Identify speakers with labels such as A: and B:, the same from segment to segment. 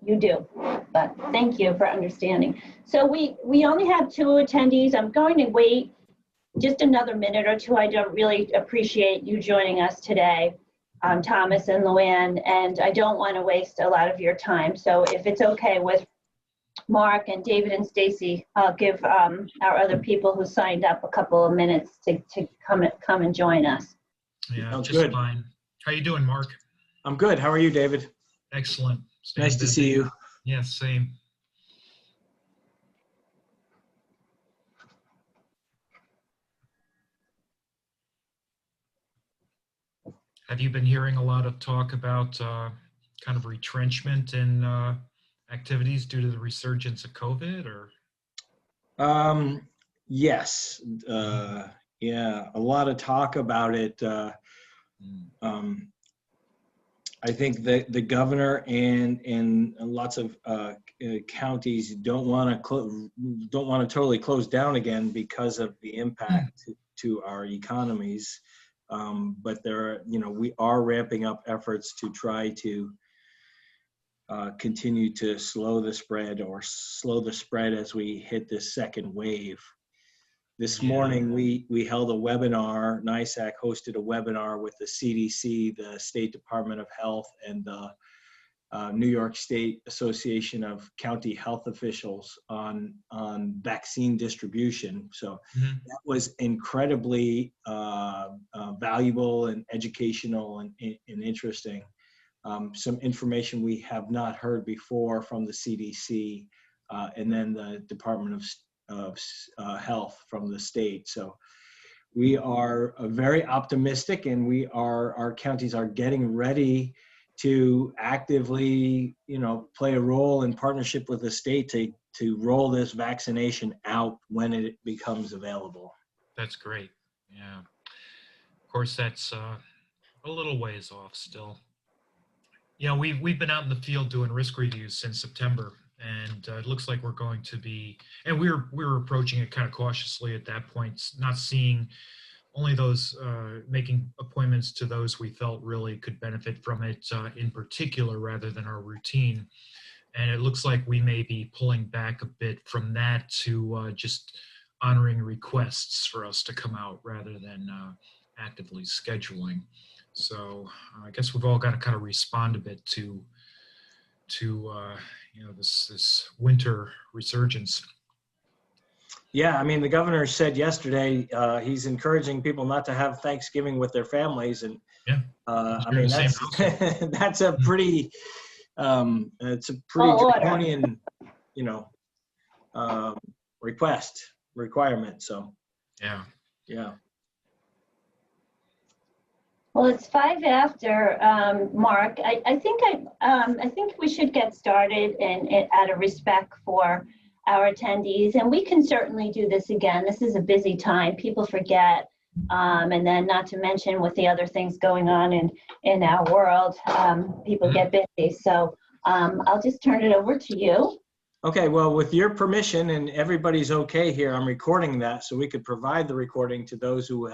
A: you do, but thank you for understanding. So we only have 2 attendees. I'm going to wait just another minute or two. I don't really appreciate you joining us today, Thomas and Luann, and I don't want to waste a lot of your time. So if it's okay with Mark and David and Stacy, I'll give our other people who signed up a couple of minutes to come and join us.
B: Yeah,
C: Sounds
B: just
C: good.
B: fine. How you doing, Mark?
C: I'm good. How are you, David?
B: Excellent. Staying
C: Nice to
B: busy.
C: see you.
B: Yeah, same. Have you been hearing a lot of talk about kind of retrenchment in activities due to the resurgence of COVID, or?
C: Yes. Yeah, a lot of talk about it. I think that the governor and lots of counties don't want to totally close down again because of the impact to our economies. But we are ramping up efforts to try to continue to slow the spread as we hit this second wave. This morning, we held a webinar. NYSAC hosted a webinar with the CDC, the State Department of Health, and the New York State Association of County Health Officials on vaccine distribution. So that was incredibly valuable and educational and interesting. Some information we have not heard before from the CDC and then the Department of Health from the state. So we are very optimistic, and our counties are getting ready to actively, play a role in partnership with the state to roll this vaccination out when it becomes available.
B: That's great. Yeah. Of course, that's a little ways off still. Yeah, we've been out in the field doing risk reviews since September, and it looks like we're going to be, and we were approaching it kind of cautiously at that point, not seeing only those, making appointments to those we felt really could benefit from it in particular rather than our routine. And it looks like we may be pulling back a bit from that to just honoring requests for us to come out rather than actively scheduling. So I guess we've all got to kind of respond a bit to this winter resurgence.
C: Yeah, I mean, the governor said yesterday he's encouraging people not to have Thanksgiving with their families, and
B: yeah,
C: I mean that's a pretty draconian requirement. So yeah.
A: Well, it's 5 after, Mark. I think we should get started out of respect for our attendees, and we can certainly do this again. This is a busy time. People forget, and then not to mention with the other things going on in our world, people get busy. So I'll just turn it over to you.
C: Okay, well, with your permission and everybody's okay here, I'm recording that so we could provide the recording to those who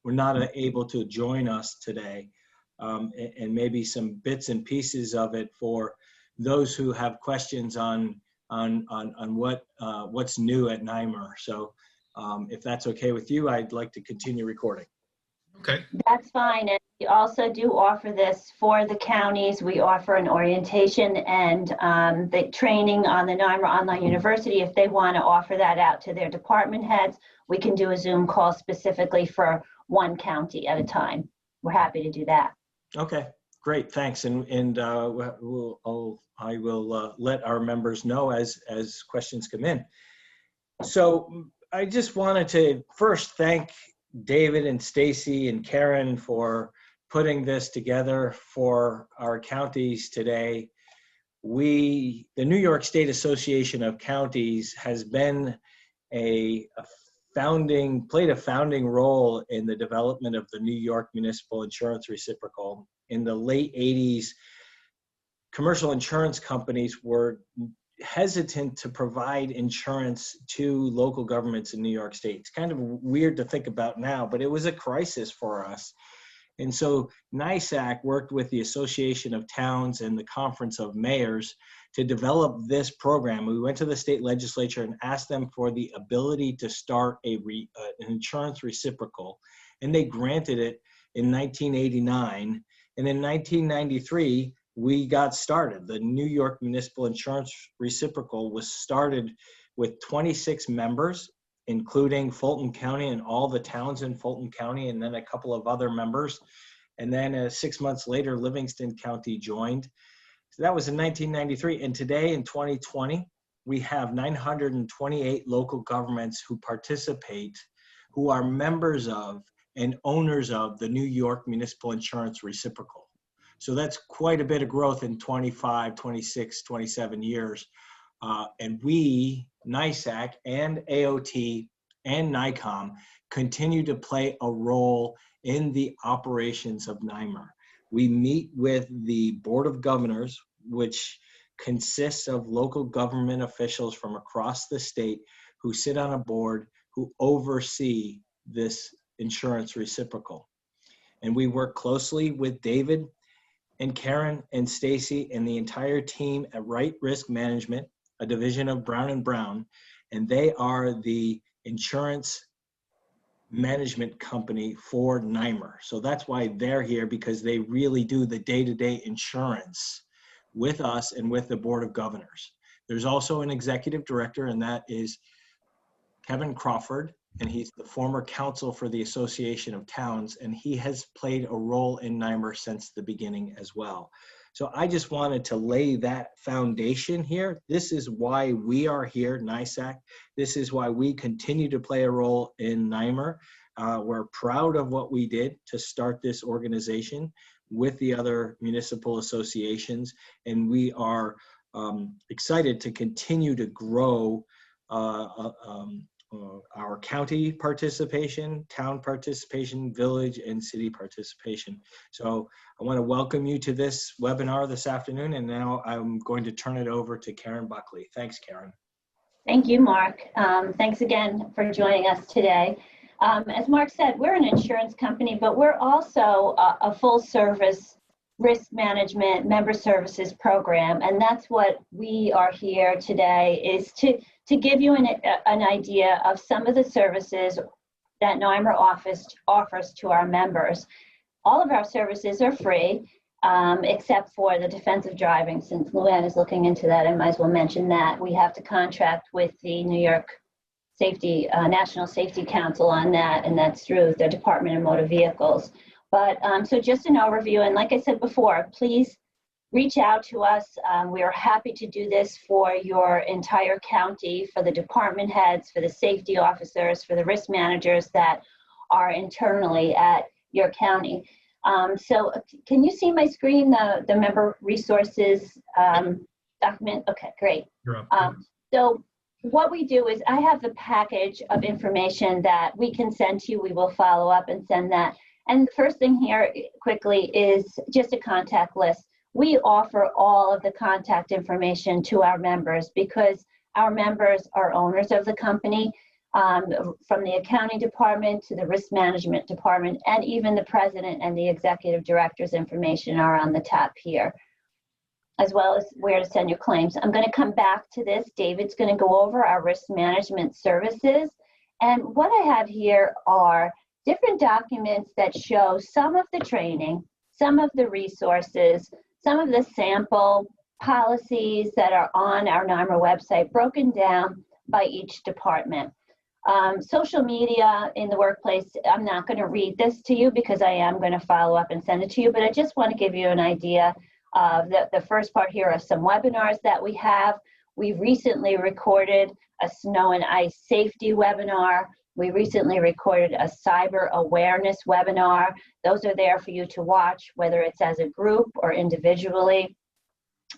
C: were not able to join us today, and maybe some bits and pieces of it for those who have questions on what's new at NYMIR. So if that's okay with you, I'd like to continue recording.
B: Okay.
A: That's fine. And we also do offer this for the counties. We offer an orientation and the training on the NYMIR Online University. If they want to offer that out to their department heads, we can do a Zoom call specifically for one county at a time. We're happy to do that.
C: Okay, great, thanks. And I will let our members know as questions come in. So I just wanted to first thank David and Stacy and Karen for putting this together for our counties today. The New York State Association of Counties has been played a founding role in the development of the New York Municipal Insurance Reciprocal. In the late 80s, commercial insurance companies were hesitant to provide insurance to local governments in New York State. It's kind of weird to think about now, but it was a crisis for us. And so NYSAC worked with the Association of Towns and the Conference of Mayors to develop this program. We went to the state legislature and asked them for the ability to start an insurance reciprocal, and they granted it in 1989. And in 1993, we got started. The New York Municipal Insurance Reciprocal was started with 26 members, including Fulton County and all the towns in Fulton County, and then a couple of other members. And then 6 months later, Livingston County joined. So that was in 1993. And today in 2020, we have 928 local governments who participate, who are members of and owners of the New York Municipal Insurance Reciprocal. So that's quite a bit of growth in 25, 26, 27 years. And we, NYSAC and AOT and NYCOM, continue to play a role in the operations of NYMIR. We meet with the Board of Governors, which consists of local government officials from across the state who sit on a board who oversee this insurance reciprocal. And we work closely with David and Karen and Stacy and the entire team at Right Risk Management, a division of Brown & Brown, and they are the insurance management company for NYMIR. So that's why they're here, because they really do the day-to-day insurance with us and with the Board of Governors. There's also an executive director, and that is Kevin Crawford, and he's the former counsel for the Association of Towns, and he has played a role in NYMIR since the beginning as well. So I just wanted to lay that foundation here. This is why we are here, NYSAC. This is why we continue to play a role in NYMIR. We're proud of what we did to start this organization with the other municipal associations, and we are excited to continue to grow our county participation, town participation, village and city participation. So I want to welcome you to this webinar this afternoon, and now I'm going to turn it over to Karen Buckley. Thanks, Karen.
A: Thank you, Mark. Thanks again for joining us today. As Mark said, we're an insurance company, but we're also a full service risk management member services program. And that's what we are here today, is to give you an idea of some of the services that NYMIR offers to our members. All of our services are free, except for the defensive driving. Since Luann is looking into that, I might as well mention that. We have to contract with the New York National Safety Council on that, and that's through the Department of Motor Vehicles. But so just an overview, and like I said before, please reach out to us. We are happy to do this for your entire county, for the department heads, for the safety officers, for the risk managers that are internally at your county. So can you see my screen, the member resources document? Okay, great. So what we do is I have the package of information that we can send to you. We will follow up and send that. And the first thing here quickly is just a contact list. We offer all of the contact information to our members because our members are owners of the company, from the accounting department to the risk management department, and even the president and the executive director's information are on the top here, as well as where to send your claims. I'm going to come back to this. David's going to go over our risk management services. And what I have here are different documents that show some of the training, some of the resources, some of the sample policies that are on our NYMIR website, broken down by each department. Social media in the workplace, I'm not going to read this to you because I am going to follow up and send it to you, but I just want to give you an idea of the first part here of some webinars that we have. We recently recorded a snow and ice safety webinar. We recently recorded a cyber awareness webinar. Those are there for you to watch, whether it's as a group or individually.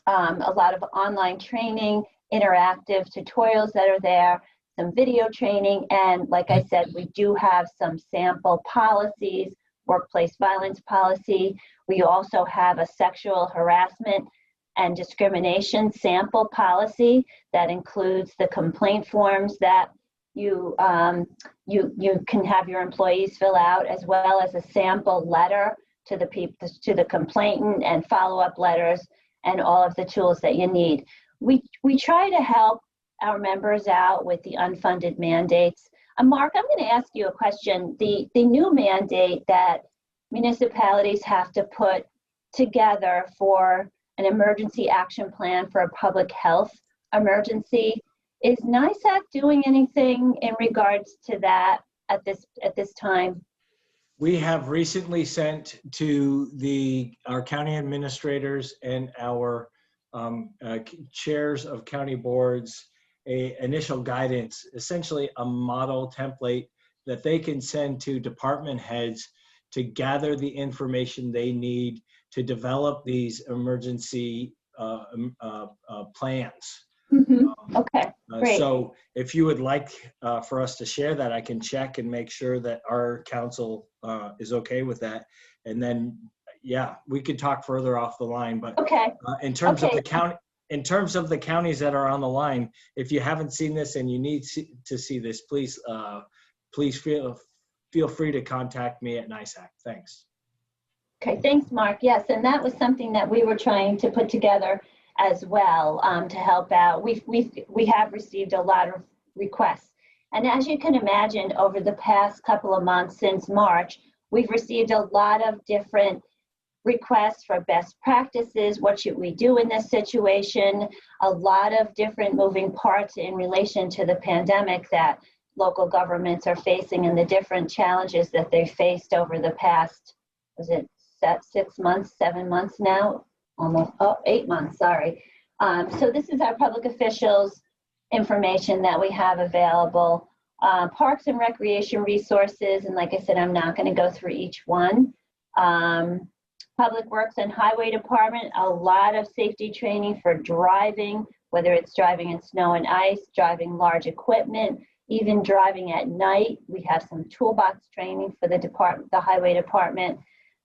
A: A lot of online training, interactive tutorials that are there, some video training, and like I said, we do have some sample policies, workplace violence policy. We also have a sexual harassment and discrimination sample policy that includes the complaint forms that you can have your employees fill out, as well as a sample letter to the people, to the complainant, and follow-up letters, and all of the tools that you need. We try to help our members out with the unfunded mandates. Mark, I'm going to ask you a question. The new mandate that municipalities have to put together for an emergency action plan for a public health emergency, is NYSAC doing anything in regards to that at this time?
C: We have recently sent to our county administrators and our chairs of county boards a initial guidance, essentially a model template that they can send to department heads to gather the information they need to develop these emergency plans.
A: Okay, great.
C: So if you would like for us to share that, I can check and make sure that our council is okay with that. And then, yeah, we could talk further off the line. But
A: okay.
C: In terms of the county, in terms of the counties that are on the line, if you haven't seen this and you need to see this, please feel free to contact me at NYSAC. Thanks.
A: Okay, thanks, Mark. Yes, and that was something that we were trying to put together as well to help out. We have received a lot of requests. And as you can imagine, over the past couple of months since March, we've received a lot of different requests for best practices. What should we do in this situation? A lot of different moving parts in relation to the pandemic that local governments are facing and the different challenges that they faced over the past, was it 6 months, 7 months now? Almost 8 months, sorry. So this is our public officials information that we have available. Parks and Recreation Resources, and like I said, I'm not going to go through each one. Public Works and Highway Department, a lot of safety training for driving, whether it's driving in snow and ice, driving large equipment, even driving at night. We have some toolbox training for the Highway Department.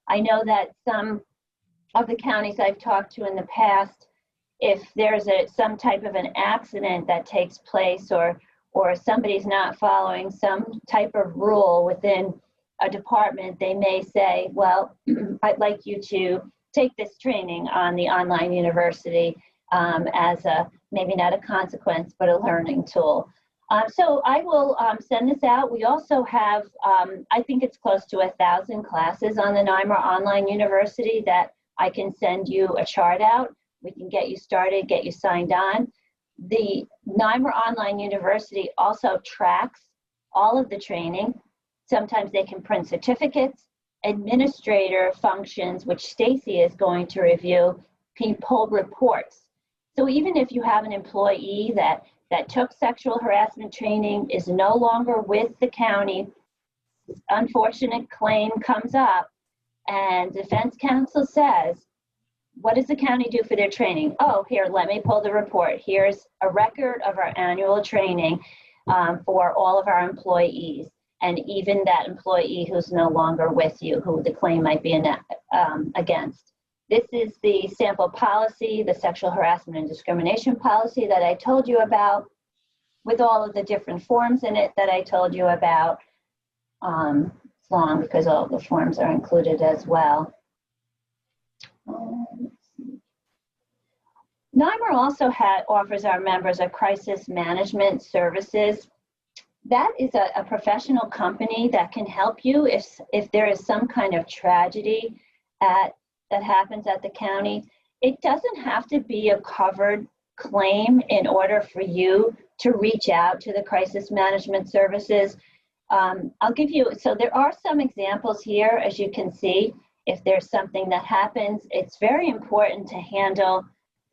A: I know that some of the counties I've talked to in the past, if there's some type of an accident that takes place or somebody's not following some type of rule within a department, they may say, well, I'd like you to take this training on the online university as maybe not a consequence, but a learning tool. So I will send this out. We also have, I think it's close to 1,000 classes on the NYMIR Online University that I can send you a chart out. We can get you started, get you signed on. The NYMIR Online University also tracks all of the training. Sometimes they can print certificates, administrator functions, which Stacy is going to review, can pull reports. So even if you have an employee that took sexual harassment training, is no longer with the county, unfortunate claim comes up, and defense counsel says, what does the county do for their training? Oh, here, let me pull the report. Here's a record of our annual training for all of our employees, and even that employee who's no longer with you, who the claim might be against. This is the sample policy, the sexual harassment and discrimination policy that I told you about, with all of the different forms in it that I told you about. It's long because all of the forms are included as well. NYMIR also offers our members a crisis management services. That is a professional company that can help you if there is some kind of tragedy that happens at the county. It doesn't have to be a covered claim in order for you to reach out to the crisis management services. I'll give you, so there are some examples here, as you can see. If there's something that happens, it's very important to handle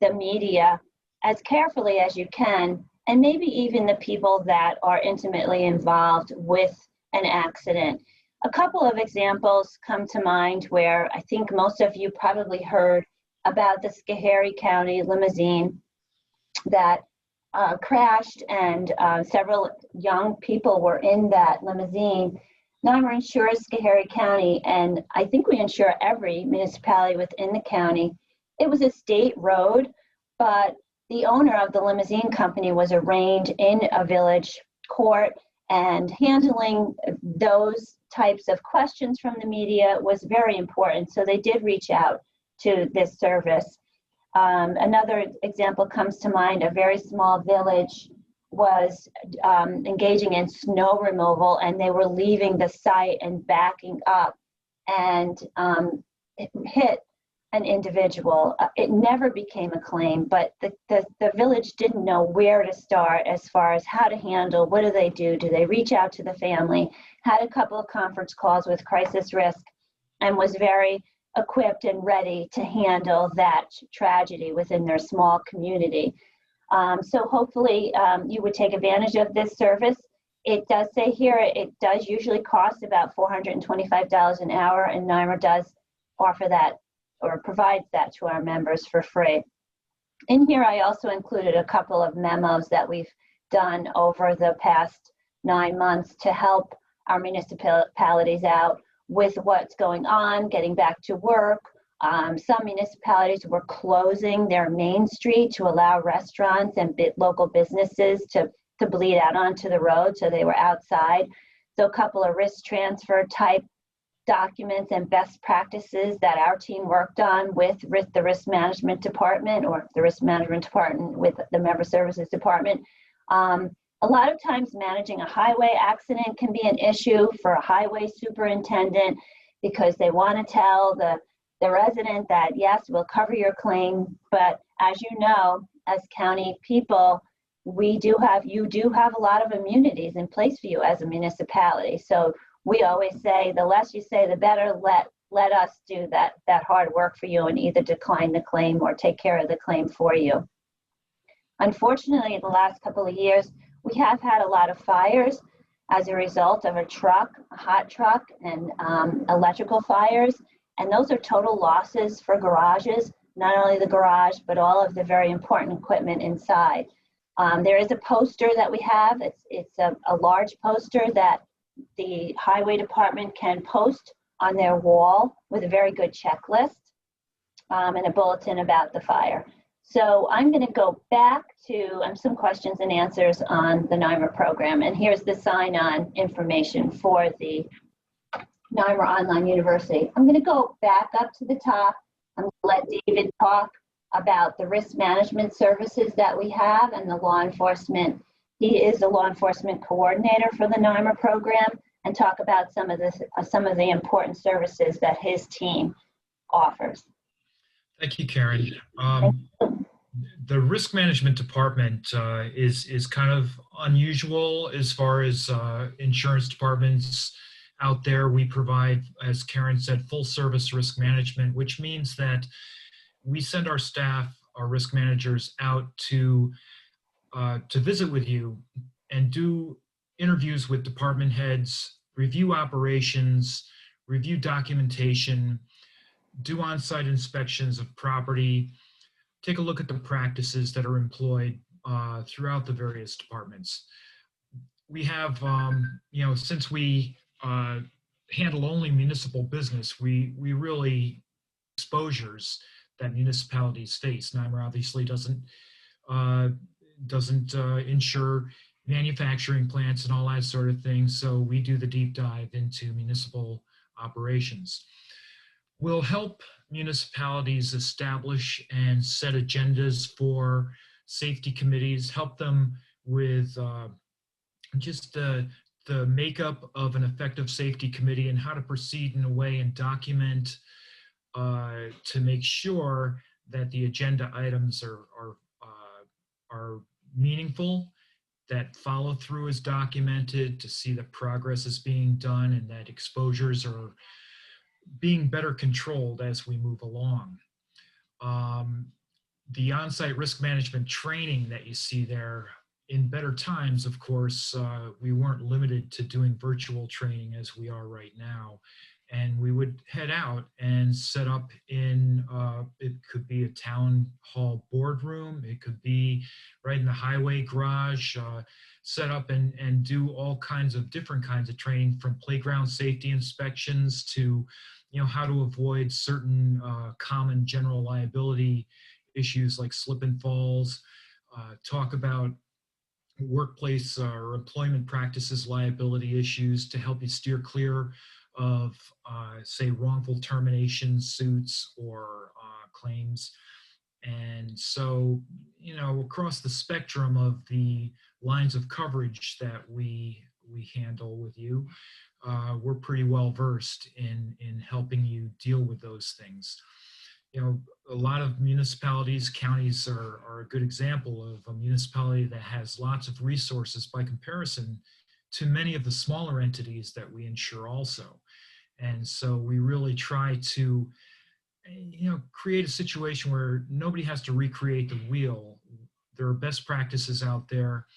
A: the media as carefully as you can, and maybe even the people that are intimately involved with an accident. A couple of examples come to mind where I think most of you probably heard about the Schoharie County limousine that crashed, and several young people were in that limousine. NYMIR insures Schoharie County, and I think we insure every municipality within the county. It was a state road, but the owner of the limousine company was arraigned in a village court, And handling those types of questions from the media was very important. So they did reach out to this service. Another example comes to mind. A very small village was engaging in snow removal, and they were leaving the site and backing up, and it hit an individual. It never became a claim, but the village didn't know where to start as far as how to handle. What do they do? Do they reach out to the family? Had a couple of conference calls with crisis risk, and was very equipped and ready to handle that tragedy within their small community. So hopefully you would take advantage of this service. It does say here it does usually cost about $425 an hour, and NYMIR does offer that or provides that to our members for free. In here, I also included a couple of memos that we've done over the past 9 months to help our municipalities out with what's going on, getting back to work. Some municipalities were closing their main street to allow restaurants and local businesses to bleed out onto the road, so they were outside. So a couple of risk transfer type documents and best practices that our team worked on with the risk management department, or the risk management department with the member services department. A lot of times managing a highway accident can be an issue for a highway superintendent, because they want to tell the resident that, yes, we'll cover your claim, but as you know, as county people, you do have a lot of immunities in place for you as a municipality. So we always say, the less you say, the better. Let us do that hard work for you and either decline the claim or take care of the claim for you. Unfortunately, the last couple of years, we have had a lot of fires as a result of a hot truck, and electrical fires. And those are total losses for garages, not only the garage, but all of the very important equipment inside. There is a poster that we have. It's a large poster that the highway department can post on their wall with a very good checklist and a bulletin about the fire. So I'm going to go back to some questions and answers on the NYMIR program. And here's the sign-on information for the NYMIR Online University. I'm going to go back up to the top. I'm going to let David talk about the risk management services that we have and the law enforcement. He is the law enforcement coordinator for the NYMIR program, and talk about some of the important services that his team offers.
B: Thank you, Karen. The risk management department is kind of unusual as far as insurance departments out there. We provide, as Karen said, full service risk management, which means that we send our staff, our risk managers, out to visit with you and do interviews with department heads, review operations, review documentation, do on-site inspections of property, take a look at the practices that are employed throughout the various departments. We have, since we handle only municipal business, we really exposures that municipalities face. NYMIR obviously doesn't insure manufacturing plants and all that sort of thing, so we do the deep dive into municipal operations. We'll help municipalities establish and set agendas for safety committees, help them with just the makeup of an effective safety committee and how to proceed in a way and document to make sure that the agenda items are meaningful, that follow through is documented, to see that progress is being done and that exposures are being better controlled as we move along. The on-site risk management training that you see there, in better times, of course, we weren't limited to doing virtual training as we are right now. And we would head out and set up in, it could be a town hall boardroom, it could be right in the highway garage, set up and do all kinds of different kinds of training, from playground safety inspections to, how to avoid certain common general liability issues like slip and falls, talk about workplace or employment practices liability issues to help you steer clear of, say, wrongful termination suits or claims. And so, across the spectrum of the lines of coverage that we handle with you, we're pretty well versed in helping you deal with those things. A lot of municipalities, counties are a good example of a municipality that has lots of resources by comparison to many of the smaller entities that we insure also. And so we really try to, create a situation where nobody has to recreate the wheel. There are best practices out there,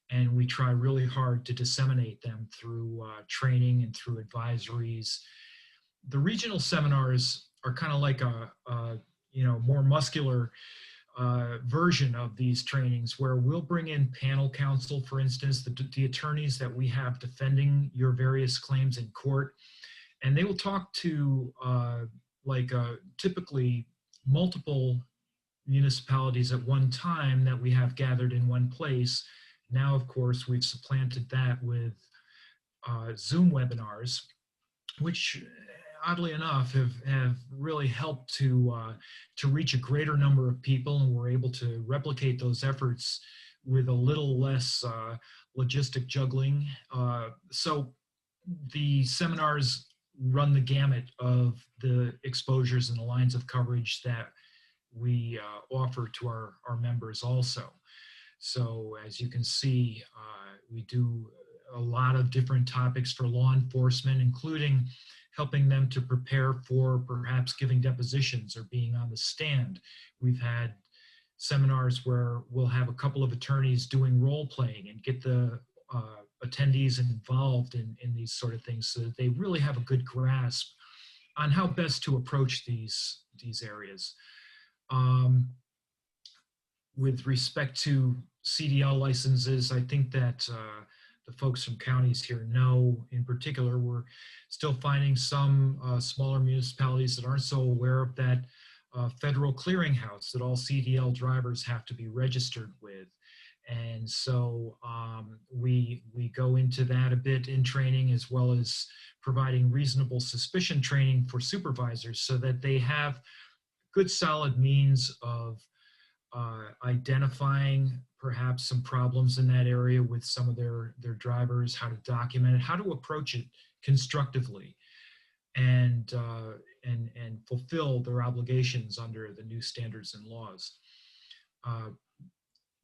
B: and we try really hard to disseminate them through training and through advisories. The regional seminars are kind of like a more muscular version of these trainings, where we'll bring in panel counsel, for instance, the attorneys that we have defending your various claims in court, and they will talk to typically multiple municipalities at one time that we have gathered in one place. Now, of course, we've supplanted that with Zoom webinars, which oddly enough have really helped to reach a greater number of people, and we're able to replicate those efforts with a little less logistic juggling. So the seminars run the gamut of the exposures and the lines of coverage that we offer to our members also. So as you can see, we do a lot of different topics for law enforcement, including helping them to prepare for perhaps giving depositions or being on the stand. We've had seminars where we'll have a couple of attorneys doing role playing and get the attendees involved in these sort of things, so that they really have a good grasp on how best to approach these areas. With respect to CDL licenses, I think that the folks from counties here know, in particular, we're still finding some smaller municipalities that aren't so aware of that federal clearinghouse that all CDL drivers have to be registered with. And so we go into that a bit in training, as well as providing reasonable suspicion training for supervisors, so that they have good solid means of identifying perhaps some problems in that area with some of their drivers, how to document it, how to approach it constructively, and fulfill their obligations under the new standards and laws.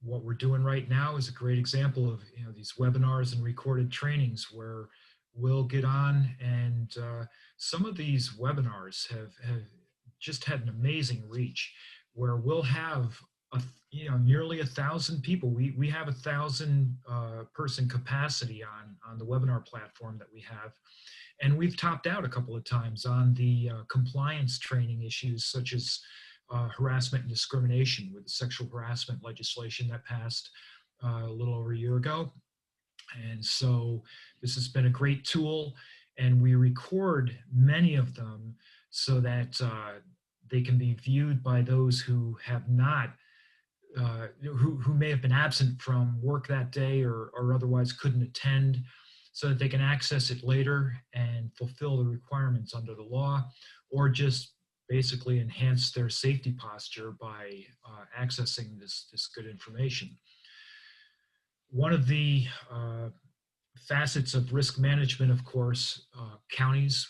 B: What we're doing right now is a great example of these webinars and recorded trainings, where we'll get on, and some of these webinars have just had an amazing reach, where we'll have nearly 1,000 people. We have 1,000 person capacity on the webinar platform that we have, and we've topped out a couple of times on the compliance training issues, such as harassment and discrimination with the sexual harassment legislation that passed a little over a year ago. And so this has been a great tool, and we record many of them so that they can be viewed by those who have not, who may have been absent from work that day or otherwise couldn't attend, so that they can access it later and fulfill the requirements under the law, or just basically enhance their safety posture by accessing this good information. One of the facets of risk management, of course, counties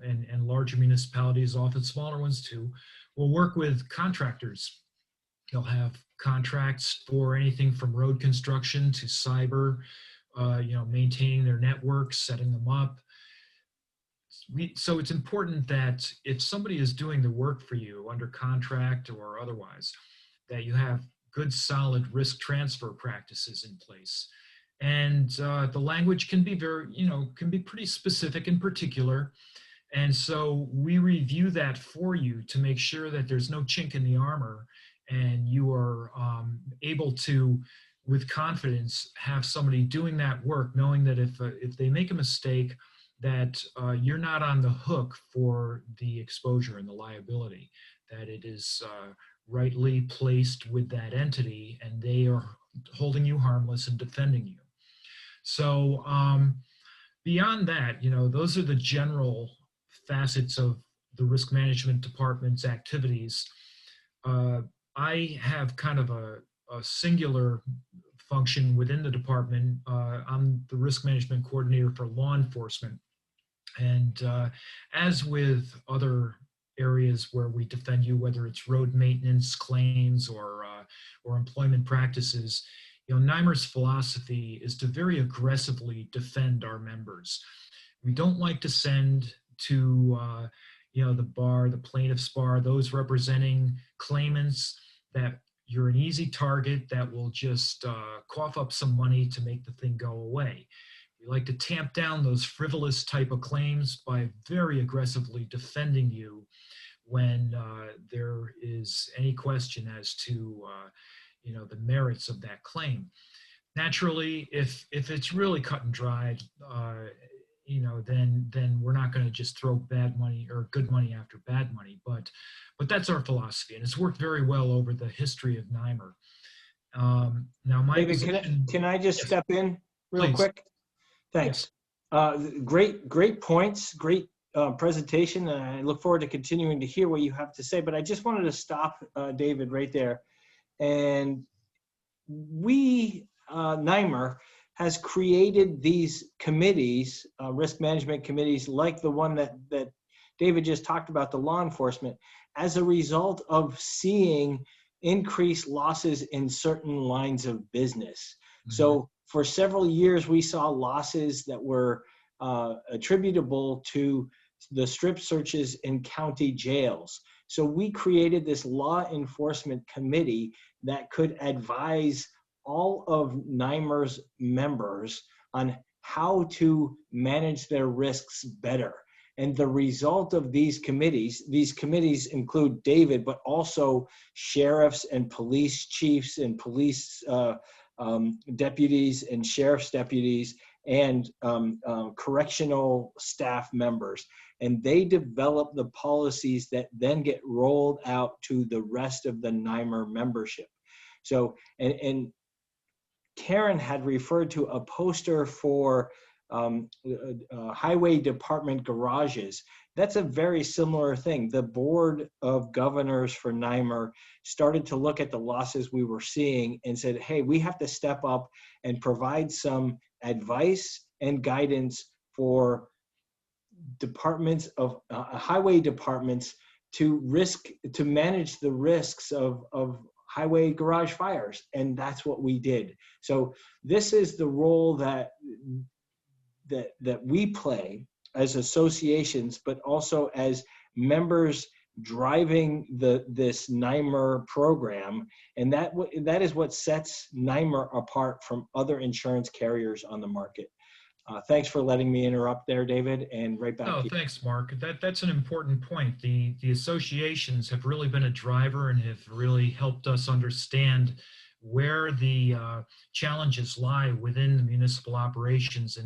B: and larger municipalities, often smaller ones too, will work with contractors. They'll have contracts for anything from road construction to cyber, maintaining their networks, setting them up. So it's important that if somebody is doing the work for you under contract or otherwise, that you have good solid risk transfer practices in place. And the language can be can be pretty specific and particular. And so we review that for you to make sure that there's no chink in the armor, and you are able to, with confidence, have somebody doing that work, knowing that if they make a mistake, that you're not on the hook for the exposure and the liability, that it is rightly placed with that entity, and they are holding you harmless and defending you. So beyond that, those are the general facets of the risk management department's activities. I have kind of a singular function within the department. I'm the risk management coordinator for law enforcement. And as with other areas where we defend you, whether it's road maintenance, claims, or employment practices, NYMIR's philosophy is to very aggressively defend our members. We don't like to send to the bar, the plaintiff's bar, those representing claimants that you're an easy target that will just cough up some money to make the thing go away. We like to tamp down those frivolous type of claims by very aggressively defending you when there is any question as to the merits of that claim. Naturally, if it's really cut and dried, then we're not going to just throw bad money or good money after bad money. But that's our philosophy, and it's worked very well over the history of NYMIR. Now, my
C: David,
B: position,
C: can I just step in real
B: Please.
C: quick? Thanks. Great points, great presentation, and I look forward to continuing to hear what you have to say. But I just wanted to stop, David, right there. And we, NYMIR, has created these committees, risk management committees, like the one that David just talked about, the law enforcement, as a result of seeing increased losses in certain lines of business. Mm-hmm. So for several years, we saw losses that were attributable to the strip searches in county jails. So we created this law enforcement committee that could advise all of NYMIR's members on how to manage their risks better. And the result of these committees include David, but also sheriffs and police chiefs and police deputies and sheriff's deputies and correctional staff members. And they develop the policies that then get rolled out to the rest of the NYMIR membership. So, and Karen had referred to a poster for highway department garages. That's a very similar thing. The board of governors for NYMIR started to look at the losses we were seeing and said, hey, we have to step up and provide some advice and guidance for departments of highway departments to manage the risks of highway garage fires. And that's what we did. So this is the role that we play as associations, but also as members driving this NYMIR program. And that is what sets NYMIR apart from other insurance carriers on the market. Thanks for letting me interrupt there, David, and right back to you.
B: Thanks, Mark. That's an important point. The associations have really been a driver and have really helped us understand where the challenges lie within the municipal operations,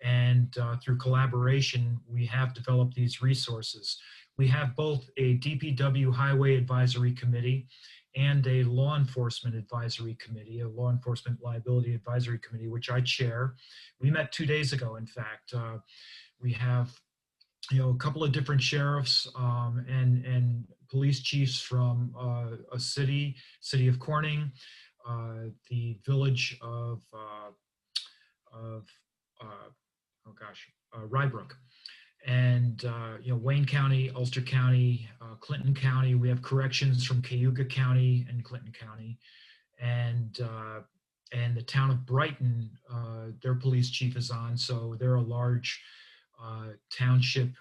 B: and through collaboration, we have developed these resources. We have both a DPW Highway Advisory Committee and a Law Enforcement Advisory Committee, a Law Enforcement Liability Advisory Committee, which I chair. We met 2 days ago, in fact. We have a couple of different sheriffs and police chiefs from a city of Corning, the village of Rybrook, and Wayne County, Ulster County, Clinton County. We have corrections from Cayuga County and Clinton County, and the town of Brighton. Their police chief is on, so they're a large township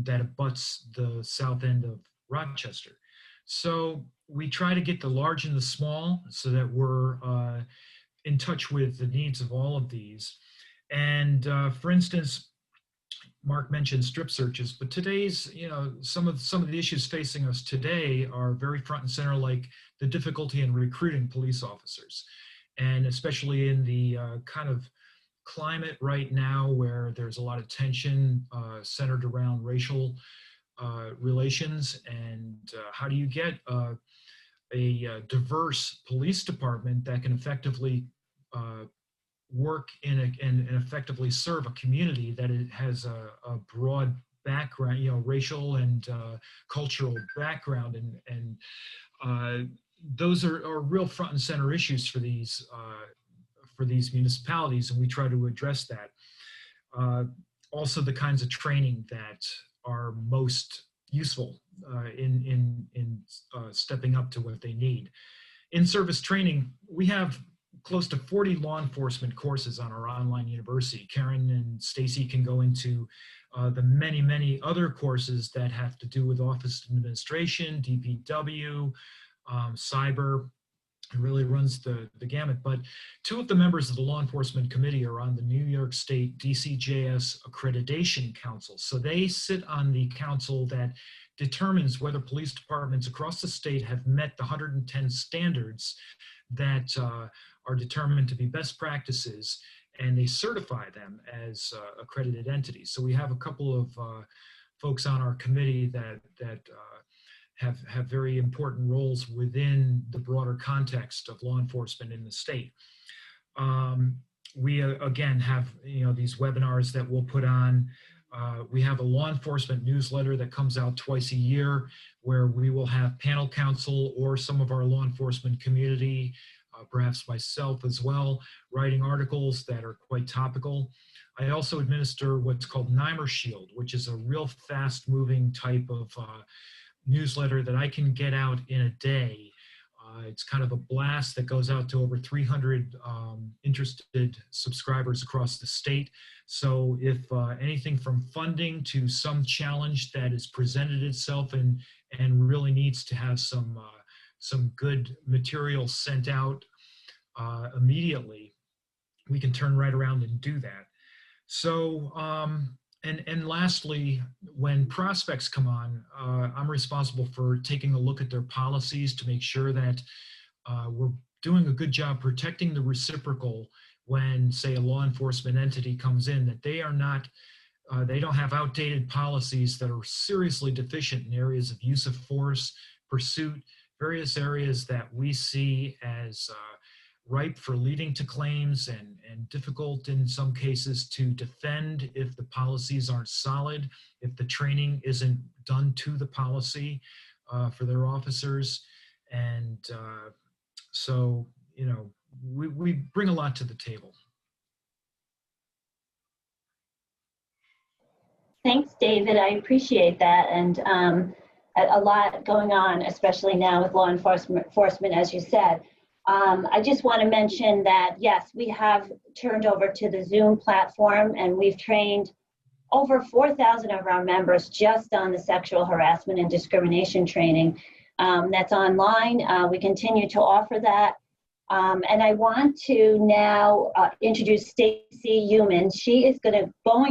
B: that abuts the south end of Rochester. So we try to get the large and the small so that we're in touch with the needs of all of these. And for instance, Mark mentioned strip searches, but today's, some of the issues facing us today are very front and center, like the difficulty in recruiting police officers. And especially in the kind of climate right now where there's a lot of tension centered around racial relations, and how do you get a diverse police department that can effectively work and effectively serve a community that it has a broad background, you know, racial and cultural background, and those are real front and center issues for these municipalities, and we try to address that. Also, the kinds of training that are most useful in stepping up to what they need. In-service training, we have close to 40 law enforcement courses on our online university. Karen and Stacy can go into the many other courses that have to do with office administration, DPW, cyber. It really runs the gamut. But two of the members of the law enforcement committee are on the New York State DCJS Accreditation Council. So they sit on the council that determines whether police departments across the state have met the 110 standards that are determined to be best practices, and they certify them as accredited entities. So we have a couple of folks on our committee that have very important roles within the broader context of law enforcement in the state. We again have, you know, these webinars that we'll put on. We have a law enforcement newsletter that comes out twice a year, where we will have panel counsel or some of our law enforcement community, perhaps myself as well, writing articles that are quite topical. I also administer what's called NYMIR Shield, which is a real fast-moving type of newsletter that I can get out in a day. It's kind of a blast that goes out to over 300 interested subscribers across the state. So if anything from funding to some challenge that has presented itself and really needs to have some good material sent out immediately, we can turn right around and do that. So, and lastly, when prospects come on, I'm responsible for taking a look at their policies to make sure that we're doing a good job protecting the reciprocal when, say, a law enforcement entity comes in, that they are not, they don't have outdated policies that are seriously deficient in areas of use of force, pursuit, various areas that we see as ripe for leading to claims and difficult in some cases to defend if the policies aren't solid, if the training isn't done to the policy for their officers. And so, you know, we bring a lot to the table.
A: Thanks, David. I appreciate that. And a lot going on, especially now with law enforcement, as you said. I just want to mention that, yes, we have turned over to the Zoom platform, and we've trained over 4,000 of our members just on the sexual harassment and discrimination training that's online. We continue to offer that. And I want to now introduce Stacy Human. She is going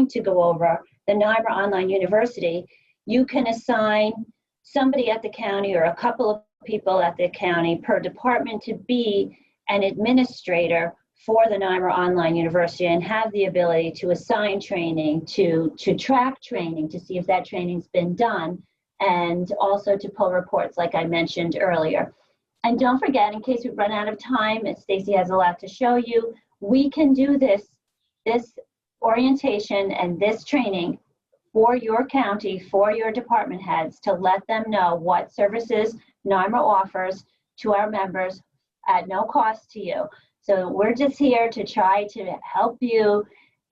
A: to go over the NYMIR Online University. You can assign somebody at the county or a couple of people at the county per department to be an administrator for the NYMIR Online University and have the ability to assign training, to track training, to see if that training's been done, and also to pull reports like I mentioned earlier. And don't forget, in case we run out of time, and Stacy has a lot to show you, we can do this orientation and this training for your county, for your department heads, to let them know what services NYMIR offers to our members at no cost to you. So we're just here to try to help you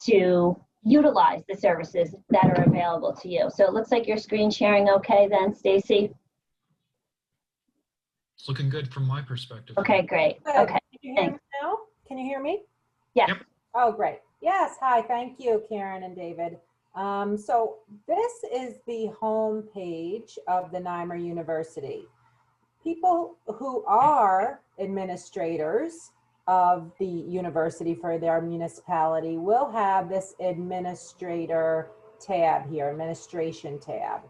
A: to utilize the services that are available to you. So it looks like your screen sharing okay then, Stacy?
B: It's looking good from my perspective.
A: Okay, great.
D: Good.
A: Okay,
D: Can you hear
A: thanks.
D: me now? Can you hear me?
A: Yes.
B: Yep.
D: Oh, great. Yes. Hi. Thank you, Karen and David. So this is the home page of the NYMIR University. People who are administrators of the university for their municipality will have this administrator tab here, administration tab.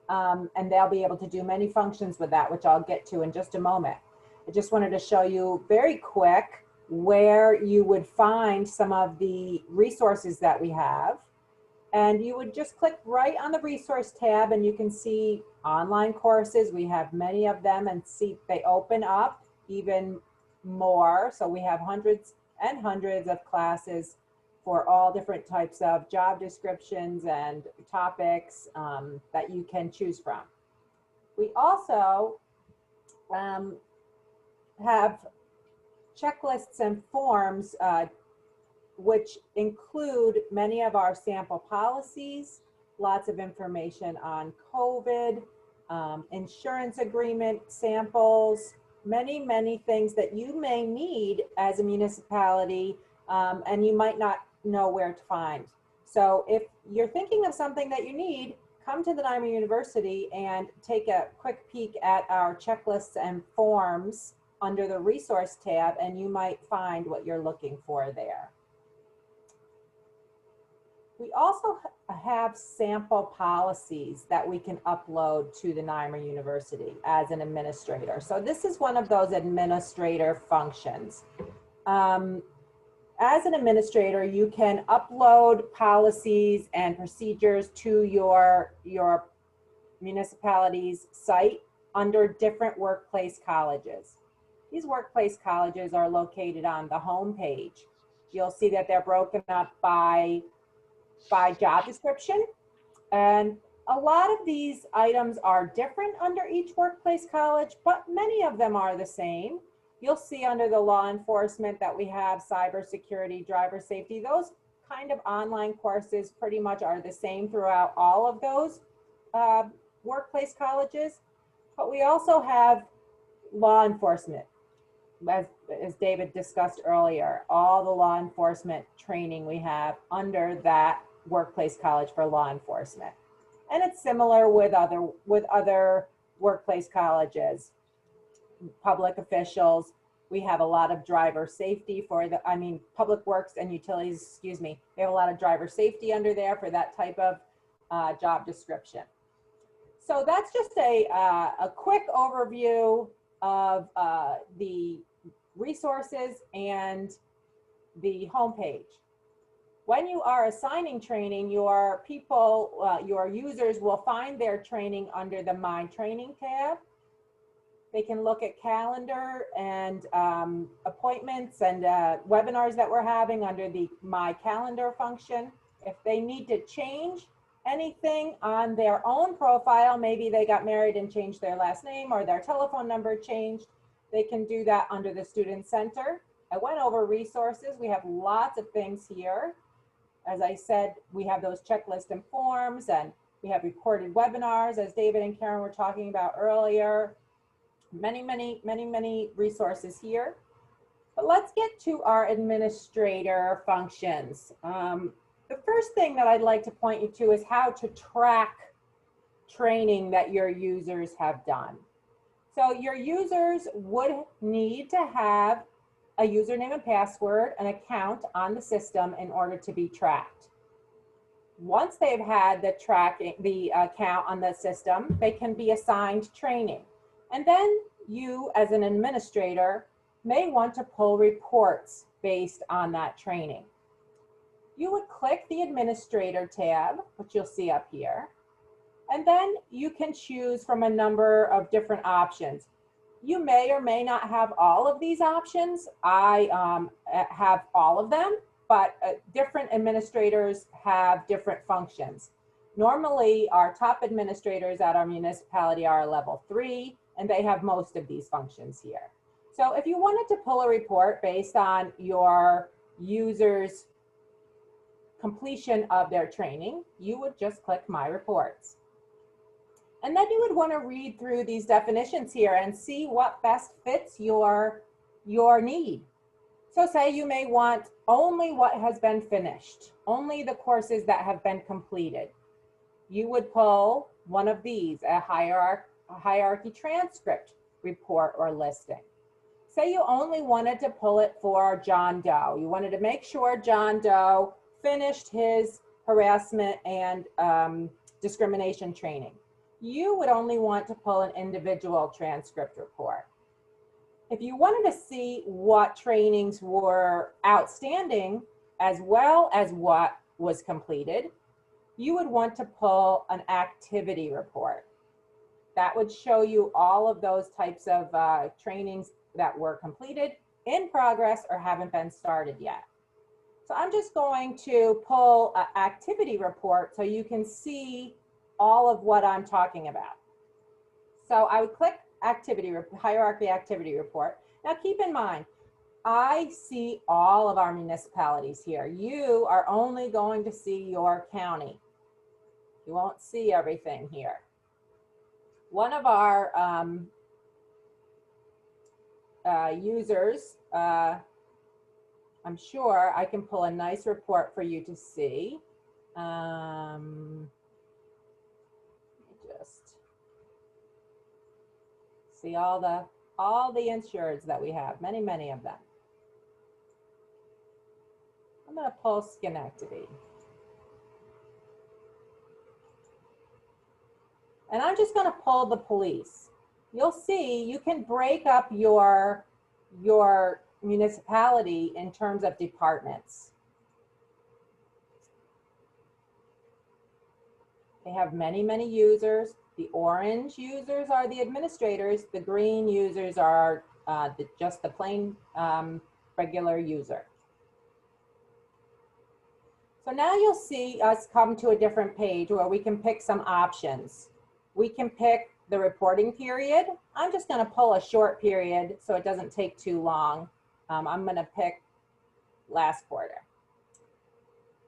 D: And they'll be able to do many functions with that, which I'll get to in just a moment. I just wanted to show you very quick where you would find some of the resources that we have. And you would just click right on the resource tab and you can see online courses. We have many of them, and see they open up even more. So we have hundreds and hundreds of classes for all different types of job descriptions and topics that you can choose from. We also have checklists and forms which include many of our sample policies, lots of information on COVID, insurance agreement samples, many things that you may need as a municipality, and you might not know where to find. So if you're thinking of something that you need, come to the NYMIR University and take a quick peek at our checklists and forms under the resource tab, and you might find what you're looking for there. We also have sample policies that we can upload to the NYMIR University as an administrator. So this is one of those administrator functions. As an administrator, you can upload policies and procedures to your municipality's site under different workplace colleges. These workplace colleges are located on the home page. You'll see that they're broken up by job description, and a lot of these items are different under each workplace college, but many of them are the same. You'll see under the law enforcement that we have cybersecurity, driver safety. Those kind of online courses pretty much are the same throughout all of those workplace colleges, but we also have law enforcement. As David discussed earlier, all the law enforcement training we have under that workplace college for law enforcement. And it's similar with other workplace colleges. Public officials, we have a lot of driver safety for public works and utilities, excuse me. We have a lot of driver safety under there for that type of job description. So that's just a quick overview of the resources and the homepage. When you are assigning training, your people, your users will find their training under the My Training tab. They can look at calendar and appointments and webinars that we're having under the My Calendar function. If they need to change anything on their own profile, maybe they got married and changed their last name or their telephone number changed, they can do that under the Student Center. I went over resources. We have lots of things here. As I said, we have those checklists and forms, and we have recorded webinars, as David and Karen were talking about earlier. Many resources here. But let's get to our administrator functions. The first thing that I'd like to point you to is how to track training that your users have done. So your users would need to have a username and password, an account on the system in order to be tracked. Once they've had the account on the system, they can be assigned training. And then you, as an administrator, may want to pull reports based on that training. You would click the Administrator tab, which you'll see up here, and then you can choose from a number of different options. You may or may not have all of these options. I have all of them, but different administrators have different functions. Normally, our top administrators at our municipality are level 3, and they have most of these functions here. So if you wanted to pull a report based on your users' completion of their training, you would just click My Reports. And then you would want to read through these definitions here and see what best fits your need. So say you may want only what has been finished, only the courses that have been completed. You would pull one of these, a hierarchy transcript report or listing. Say you only wanted to pull it for John Doe. You wanted to make sure John Doe finished his harassment and discrimination training. You would only want to pull an individual transcript report. If you wanted to see what trainings were outstanding as well as what was completed, you would want to pull an activity report. That would show you all of those types of trainings that were completed, in progress, or haven't been started yet. So I'm just going to pull an activity report so you can see all of what I'm talking about. So I would click hierarchy activity report. Now keep in mind, I see all of our municipalities here. You are only going to see your county. You won't see everything here. One of our users, I'm sure I can pull a nice report for you to see. Just see all the insureds that we have, many of them. I'm going to pull Schenectady. And I'm just going to pull the police. You'll see you can break up your municipality in terms of departments. They have many users. The orange users are the administrators. The green users are just the plain regular user. So now you'll see us come to a different page where we can pick some options. We can pick the reporting period. I'm just going to pull a short period so it doesn't take too long. I'm going to pick last quarter.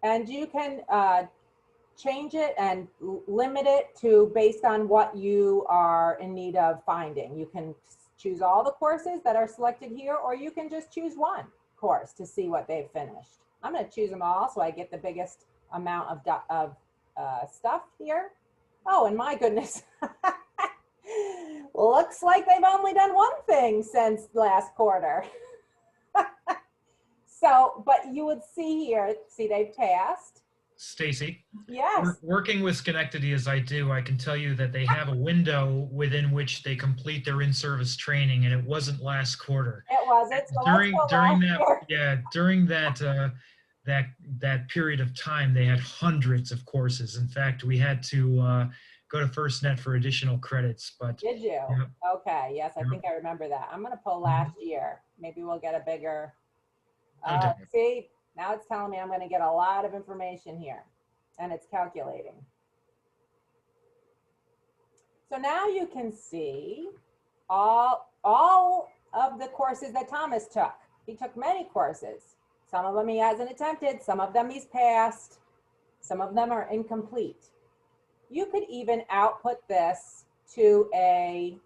D: And you can change it and limit it to based on what you are in need of finding. You can choose all the courses that are selected here, or you can just choose one course to see what they've finished. I'm going to choose them all so I get the biggest amount of stuff here. Oh, and my goodness. Looks like they've only done one thing since last quarter. So, but you would see here, see they've passed.
B: Stacy?
D: Yes.
B: Working with Schenectady as I do, I can tell you that they have a window within which they complete their in-service training, and it wasn't last quarter.
D: It wasn't. So
B: during that period of time, they had hundreds of courses. In fact, we had to go to FirstNet for additional credits. But
D: did you?
B: Yeah.
D: Okay. Yes, I think I remember that. I'm going to pull last year. Maybe we'll get a bigger. See, now it's telling me I'm going to get a lot of information here, and it's calculating. So now you can see all of the courses that Thomas took. He took many courses. Some of them he hasn't attempted, some of them he's passed, some of them are incomplete. You could even output this to an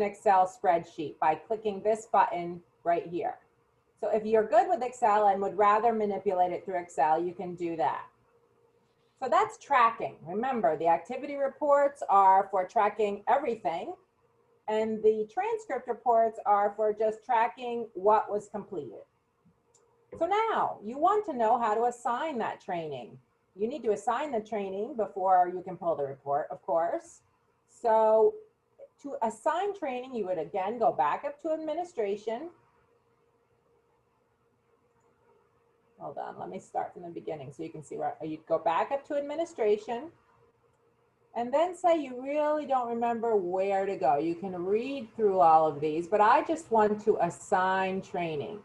D: Excel spreadsheet by clicking this button right here. So if you're good with Excel and would rather manipulate it through Excel, you can do that. So that's tracking. Remember, the activity reports are for tracking everything, and the transcript reports are for just tracking what was completed. So now you want to know how to assign that training. You need to assign the training before you can pull the report, of course. So to assign training, you would again go back up to administration. Hold on, let me start from the beginning so you can see where you'd go back up to administration. And then say you really don't remember where to go. You can read through all of these, but I just want to assign training.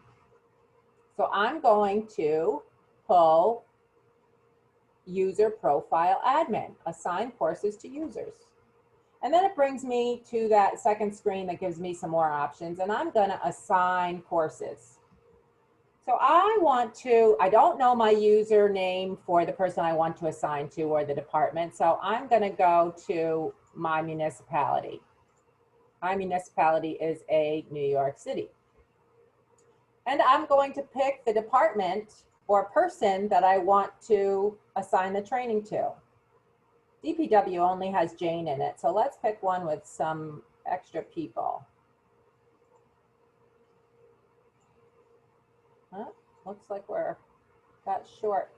D: So I'm going to pull user profile admin, assign courses to users. And then it brings me to that second screen that gives me some more options, and I'm going to assign courses. So I don't know my username for the person I want to assign to or the department. So I'm going to go to my municipality. My municipality is New York City. And I'm going to pick the department or person that I want to assign the training to. DPW only has Jane in it. So let's pick one with some extra people. Looks like we're got short.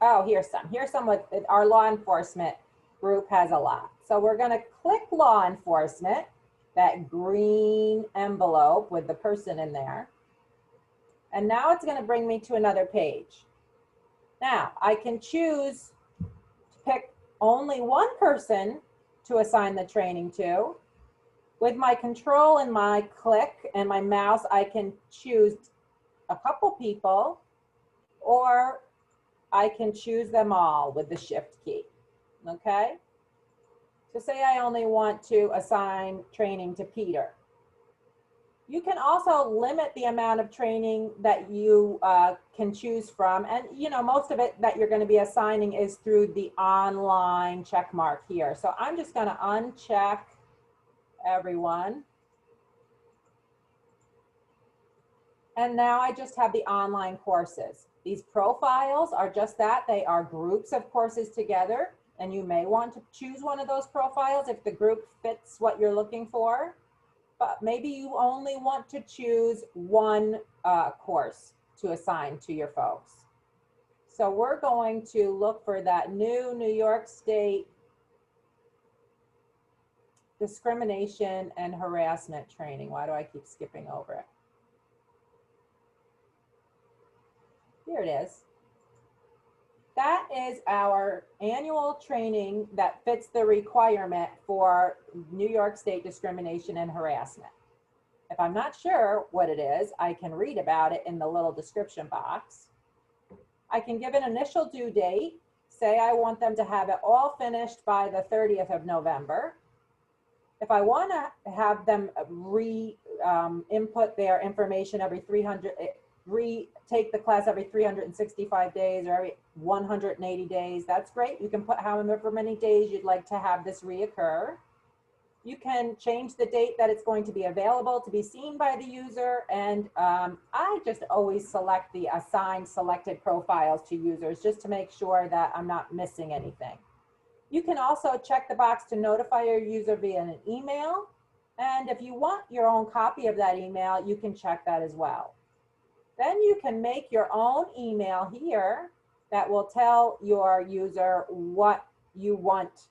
D: Oh, here's some with our law enforcement group has a lot. So we're going to click law enforcement, that green envelope with the person in there. And now it's going to bring me to another page. Now, I can choose to pick only one person to assign the training to. With my control and my click and my mouse, I can choose a couple people, or I can choose them all with the shift key, okay? So say I only want to assign training to Peter. You can also limit the amount of training that you can choose from. And most of it that you're going to be assigning is through the online check mark here. So I'm just going to uncheck everyone. And now I just have the online courses. These profiles are just that. They are groups of courses together. And you may want to choose one of those profiles if the group fits what you're looking for. But maybe you only want to choose one course to assign to your folks. So we're going to look for that new New York State discrimination and harassment training. Why do I keep skipping over it? Here it is. That is our annual training that fits the requirement for New York State discrimination and harassment. If I'm not sure what it is, I can read about it in the little description box. I can give an initial due date. Say I want them to have it all finished by the 30th of November. If I want to have them input their information every take the class every 365 days or every 180 days, that's great. You can put however many days you'd like to have this reoccur. You can change the date that it's going to be available to be seen by the user. And I just always select the assigned selected profiles to users just to make sure that I'm not missing anything. You can also check the box to notify your user via an email. And if you want your own copy of that email, you can check that as well. Then you can make your own email here that will tell your user what you want,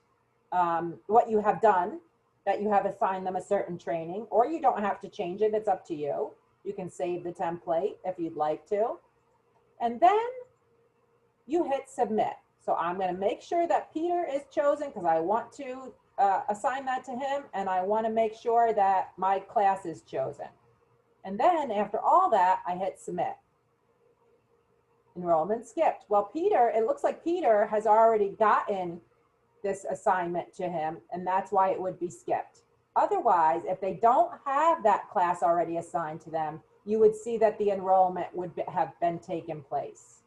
D: what you have done, that you have assigned them a certain training, or you don't have to change it, it's up to you. You can save the template if you'd like to. And then you hit submit. So I'm going to make sure that Peter is chosen because I want to assign that to him, and I want to make sure that my class is chosen. And then after all that, I hit submit. Enrollment skipped. Well, Peter, it looks like Peter has already gotten this assignment to him, and that's why it would be skipped. Otherwise, if they don't have that class already assigned to them, you would see that the enrollment would have been taken place.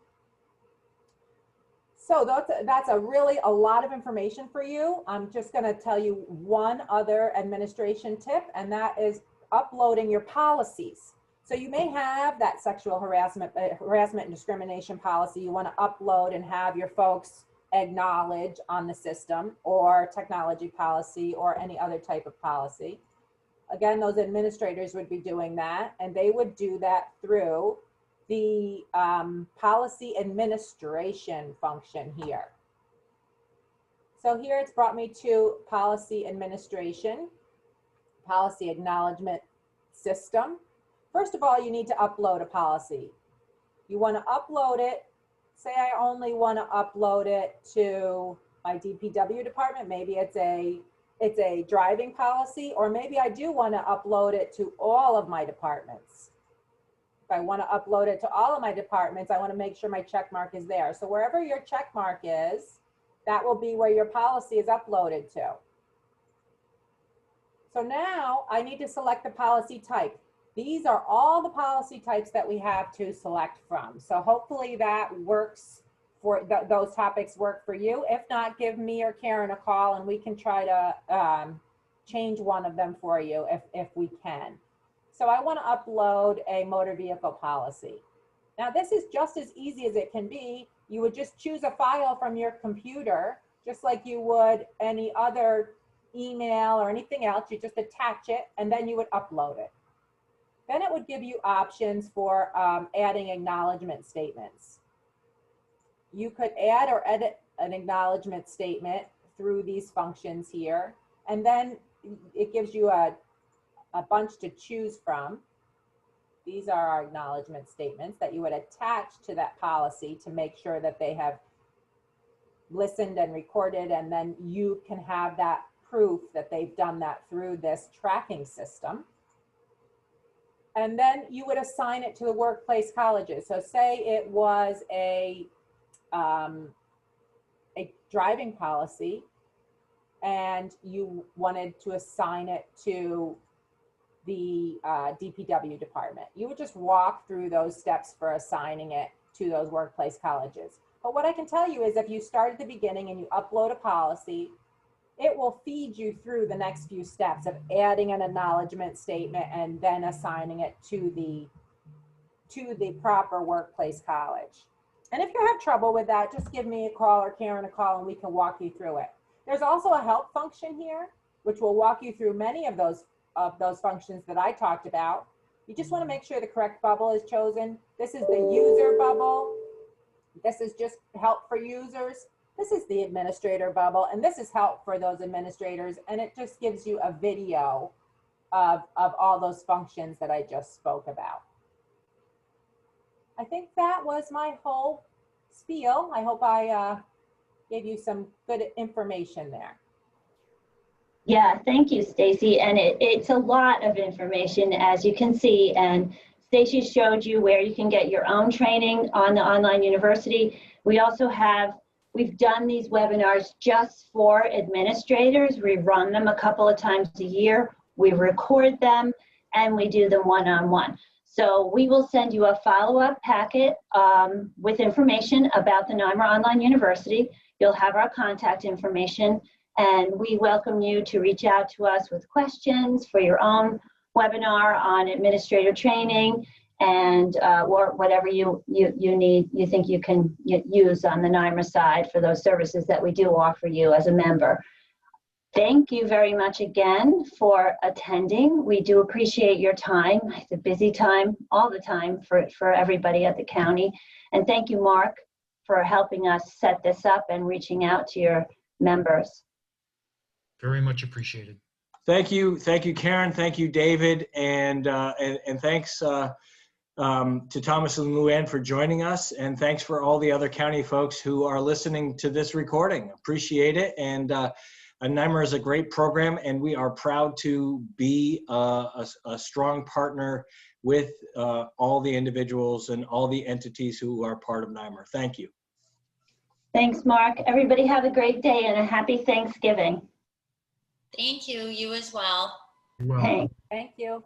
D: So that's a lot of information for you. I'm just going to tell you one other administration tip, and that is uploading your policies. So you may have that sexual harassment and discrimination policy you want to upload and have your folks acknowledge on the system, or technology policy, or any other type of policy. Again, those administrators would be doing that, and they would do that through the policy administration function here. So here it's brought me to policy administration, policy acknowledgement system. First of all, you need to upload a policy. You want to upload it. Say I only want to upload it to my DPW department. Maybe it's a driving policy, or maybe I do want to upload it to all of my departments. If I want to upload it to all of my departments, I want to make sure my check mark is there. So wherever your check mark is, that will be where your policy is uploaded to. So now I need to select the policy type. These are all the policy types that we have to select from. So hopefully that works for those topics work for you. If not, give me or Karen a call and we can try to change one of them for you if we can. So I want to upload a motor vehicle policy. Now this is just as easy as it can be. You would just choose a file from your computer, just like you would any other email or anything else. You just attach it and then you would upload it. Then it would give you options for adding acknowledgement statements. You could add or edit an acknowledgement statement through these functions here, and then it gives you a bunch to choose from. These are our acknowledgement statements that you would attach to that policy to make sure that they have listened and recorded, and then you can have that proof that they've done that through this tracking system. And then you would assign it to the workplace colleges. So say it was a driving policy and you wanted to assign it to the DPW department. You would just walk through those steps for assigning it to those workplace colleges. But what I can tell you is if you start at the beginning and you upload a policy, it will feed you through the next few steps of adding an acknowledgement statement and then assigning it to the proper workplace college. And if you have trouble with that, just give me a call or Karen a call and we can walk you through it. There's also a help function here, which will walk you through many of those functions that I talked about. You just want to make sure the correct bubble is chosen. This is the user bubble. This is just help for users. This is the administrator bubble, and this is help for those administrators. And it just gives you a video of all those functions that I just spoke about. I think that was my whole spiel. I hope I gave you some good information there.
A: Yeah, thank you, Stacy. And it's a lot of information, as you can see. And Stacy showed you where you can get your own training on the online university. We also we've done these webinars just for administrators. We run them a couple of times a year. We record them and we do them one-on-one. So we will send you a follow-up packet with information about the NYMIR Online University. You'll have our contact information, and we welcome you to reach out to us with questions for your own webinar on administrator training and or whatever you need, you think you can use on the NYMIR side for those services that we do offer you as a member. Thank you very much again for attending. We do appreciate your time. It's a busy time all the time for everybody at the county. And thank you, Mark, for helping us set this up and reaching out to your members.
B: Very much appreciated.
C: Thank you, Karen. Thank you, David, and thanks to Thomas and Luann for joining us, and thanks for all the other county folks who are listening to this recording. Appreciate it, and NYMIR is a great program, and we are proud to be a strong partner with all the individuals and all the entities who are part of NYMIR. Thank you.
A: Thanks, Mark. Everybody have a great day and a happy Thanksgiving.
E: Thank you. You as well.
B: Well.
A: Thanks.
D: Thank you.